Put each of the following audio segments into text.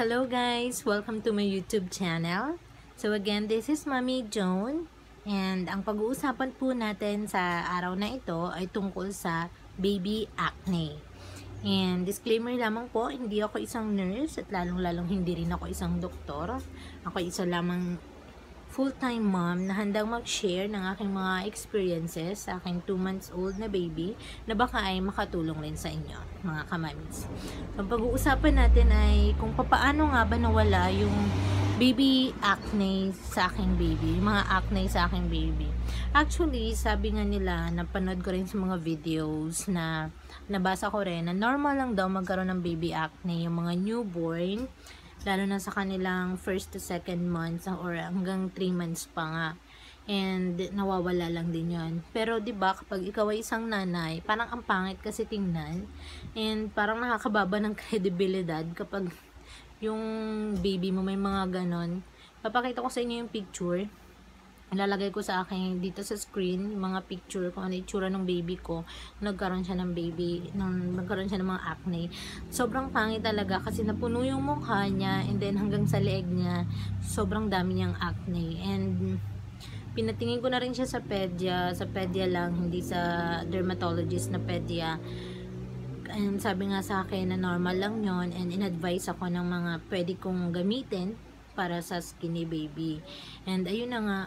Hello guys! Welcome to my YouTube channel. So again, this is Mommy Joan. And ang pag-uusapan po natin sa araw na ito ay tungkol sa baby acne. And disclaimer lamang po, hindi ako isang nurse at lalong-lalong hindi rin ako isang doktor. Ako isa lamang full-time mom na handang mag-share ng aking mga experiences sa aking 2 months old na baby na baka ay makatulong rin sa inyo, mga kamamis. So, ang pag-uusapan natin ay kung paano nga ba nawala yung baby acne sa aking baby, yung mga acne sa aking baby. Actually, sabi nga nila, napanood ko rin sa mga videos na nabasa ko rin na normal lang daw magkaroon ng baby acne yung mga newborn, lalo na sa kanilang 1st to 2nd months or hanggang 3 months pa nga. And nawawala lang din yon. Pero 'di ba kapag ikaw ay isang nanay, parang ang pangit kasi tingnan and parang nakakababa ng kredibilidad kapag yung baby mo may mga ganon. Papakita ko sa inyo yung picture. Ilalagay ko sa akin dito sa screen yung mga picture kung ano itsura ng baby ko. Nagkaroon siya ng nagkaroon siya ng mga acne. Sobrang pangit talaga kasi napuno yung mukha niya and then hanggang sa leeg niya, sobrang dami niyang acne. And pinatingin ko na rin siya sa pedia lang, hindi sa dermatologist na pedia. And sabi nga sa akin na normal lang yon and in-advise ako ng mga pwede kong gamitin para sa skinny baby. And ayun na nga,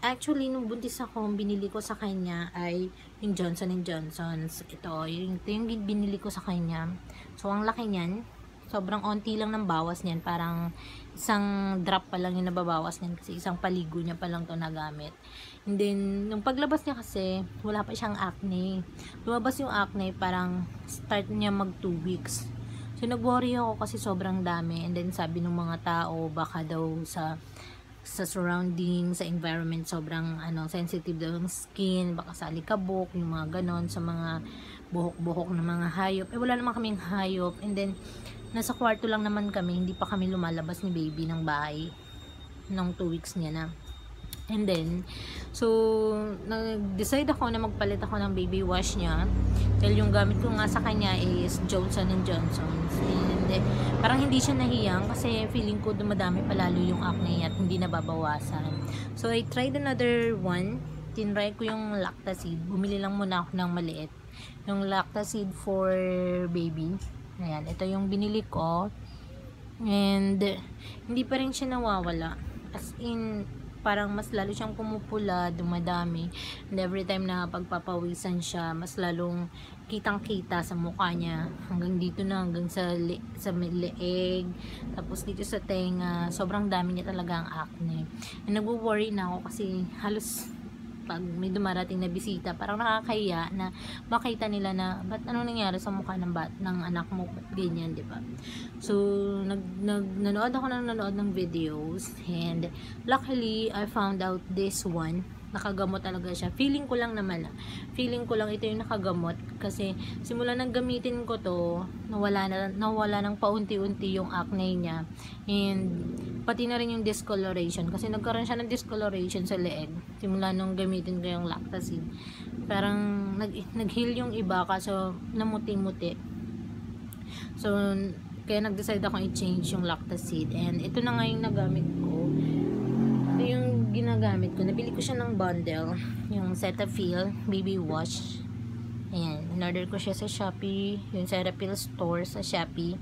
actually, nung buntis ako, binili ko sa kanya ay yung Johnson & Johnson's. Ito yung binili ko sa kanya. So, ang laki niyan. Sobrang onti lang ng bawas niyan. Parang isang drop pa lang yung nababawas niyan kasi isang paligo niya pa lang to nagamit. And then, nung paglabas niya kasi, wala pa siyang acne. Lumabas yung acne, parang start niya mag 2 weeks. So, nag-worry ako kasi sobrang dami. And then, sabi ng mga tao, baka daw sa surrounding, sa environment, sobrang sensitive daw yung skin, baka sa alikabok, yung mga ganon, sa mga buhok-buhok na mga hayop. Wala naman kaming hayop. And then, nasa kwarto lang naman kami, hindi pa kami lumalabas ni baby ng bahay nung 2 weeks niya na. And then, so, nag-decide ako na magpalit ako ng baby wash niya. Dahil yung gamit ko nga sa kanya is Johnson & Johnson's. And parang hindi siya nahiyang kasi feeling ko dumadami palalo yung acne niya at hindi nababawasan. So, I tried another one. Tinry ko yung Lactacid. Bumili lang muna ako ng maliit. Yung Lactacid for baby. Ayan, ito yung binili ko. And hindi pa rin siya nawawala. As in, parang mas lalo siyang pumupula, dumadami. And every time na pagpapawisan siya, mas lalong kitang-kita sa mukha niya. Hanggang dito na, hanggang sa leeg. Tapos dito sa tenga. Sobrang dami niya talaga ang acne. And nagwo-worry na ako kasi halos pag may dumarating na bisita, parang nakakahiya na makita nila na ba't ano nangyari sa mukha ng anak mo, ba't ganyan, di ba? So, nanood ako ng videos and luckily, I found out this one. Nakagamot talaga siya. Feeling ko lang ito yung nakagamot kasi simula nang gamitin ko to, nawala ng paunti-unti yung acne niya. And pati na rin yung discoloration kasi nagkaroon siya ng discoloration sa leeg simula nung gamitin ko yung Lactacid. Parang nag-heal yung iba kaso namuti-muti. So, kaya nag-decide ako i-change yung Lactacid and ito na nga yung nagamit ko. Ito yung ginagamit ko. Nabili ko siya ng bundle. Yung Cetaphil Baby Wash. Ayan. In-order ko siya sa Shopee. Yung Cetaphil store sa Shopee.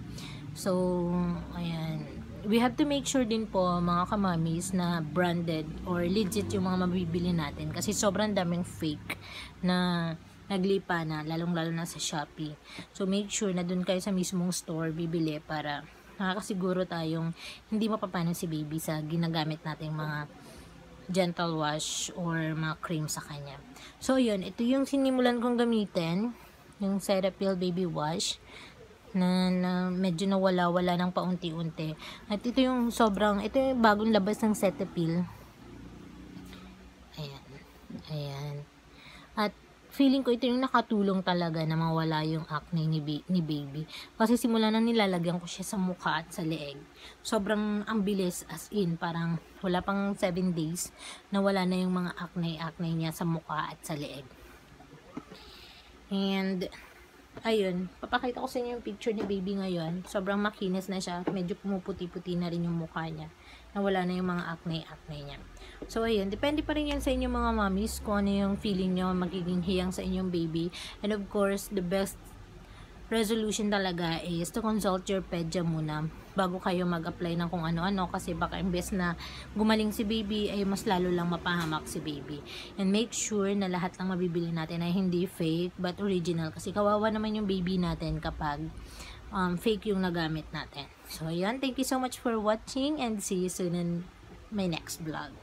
So, ayan. We have to make sure din po, mga kamamis, na branded or legit yung mga mabibili natin. Kasi sobrang daming fake na naglipa na. Lalong-lalo na sa Shopee. So, make sure na dun kayo sa mismong store bibili para nakakasiguro tayong hindi mapapanan si baby sa ginagamit nating mga gentle wash or mga cream sa kanya. So, yun. Ito yung sinimulan kong gamitin. Yung Cetaphil Baby Wash na medyo nawala-wala ng paunti-unti. At ito yung ito yung bagong labas ng Cetaphil. Ayan. Ayan. At feeling ko ito yung nakatulong talaga na mawala yung acne ni baby. Kasi simula na nilalagyan ko siya sa mukha at sa leeg. Sobrang ang bilis, as in, parang wala pang 7 days na wala na yung mga acne niya sa mukha at sa leeg. And ayun, papakita ko sa inyo yung picture ni baby ngayon. Sobrang makinis na siya. Medyo pumuputi-puti na rin yung mukha niya. Nawala na yung mga acne-acne niya. So, ayun. Depende pa rin yan sa inyong mga mommies kung ano yung feeling nyo magiging hiyang sa inyong baby. And of course, the best resolution talaga is to consult your pedia muna bago kayo mag-apply ng kung ano-ano, kasi baka imbes na gumaling si baby ay mas lalo lang mapahamak si baby. And make sure na lahat ng mabibili natin ay hindi fake but original, kasi kawawa naman yung baby natin kapag fake yung nagamit natin. So ayan, thank you so much for watching and see you soon in my next vlog.